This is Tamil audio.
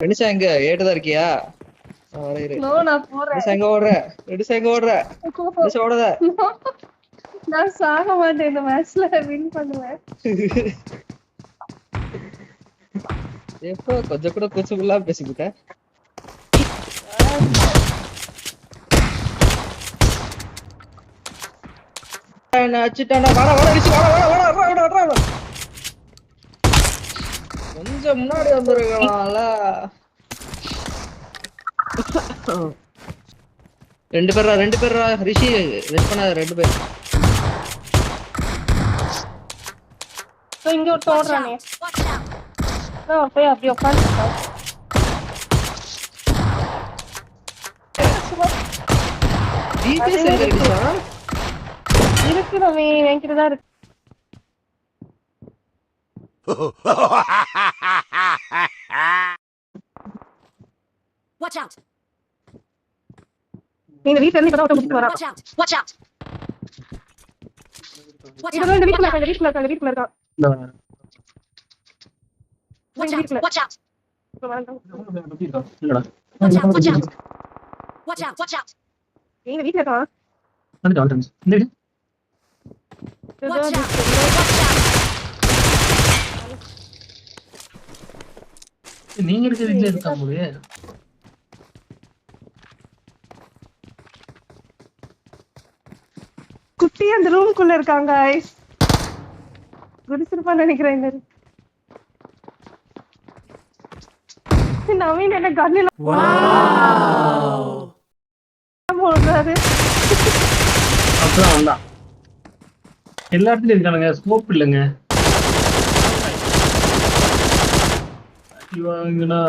ரெடிசா எங்க ஏட்டுதான் இருக்கியா? நான் போறேன். எங்க ஓடுற? ரெடிசா எங்க ஓடுற? ரெடிசா ஓடுத? நான் சாக மாட்டேன், இந்த மேட்ச்ல வின் பண்ணுவேன். எப்போ கொஞ்சம் கூட கூச்சமில்லா பேசிக்கிட்ட? கொஞ்சம் முன்னாடி வந்துருக்கலாம்ல. ரெண்டு பேரா ரிஷி வெஸ்ட் பண்ணாத 2 பேர். இங்க ஒரு தோடுறானே. நான் போய் அப்படியே உட்காந்துட்டேன். இருக்கு ரவி, என்கிட்டதான் இருக்கு. Watch out! நீங்க வீட்ல இருந்து இப்பதான் முடிச்சிட்டு வரா. Watch out! Watch out! இதோ இந்த வீட்ல இருக்கான். Watch out! Watch out! இல்லடா. Watch out! Watch out! Watch out! நீங்க வீட்ல இருக்கான். வந்துட்டான். இந்த வீடு. Watch out! Watch out! நீங்க இருக்க வீட்ல இருக்கா போது. குட்டி அந்த ரூம்க்குள்ள இருக்காங்க. குடிச்சிருப்பான்னு நினைக்கிறேன். இந்த நவீன் என்ன கண்ணில போடுறாரு. அப்பதான் வந்தான். எல்லா இடத்துலயும் இருக்கானுங்க, ஸ்கோப் இல்லைங்க. இவங்கனா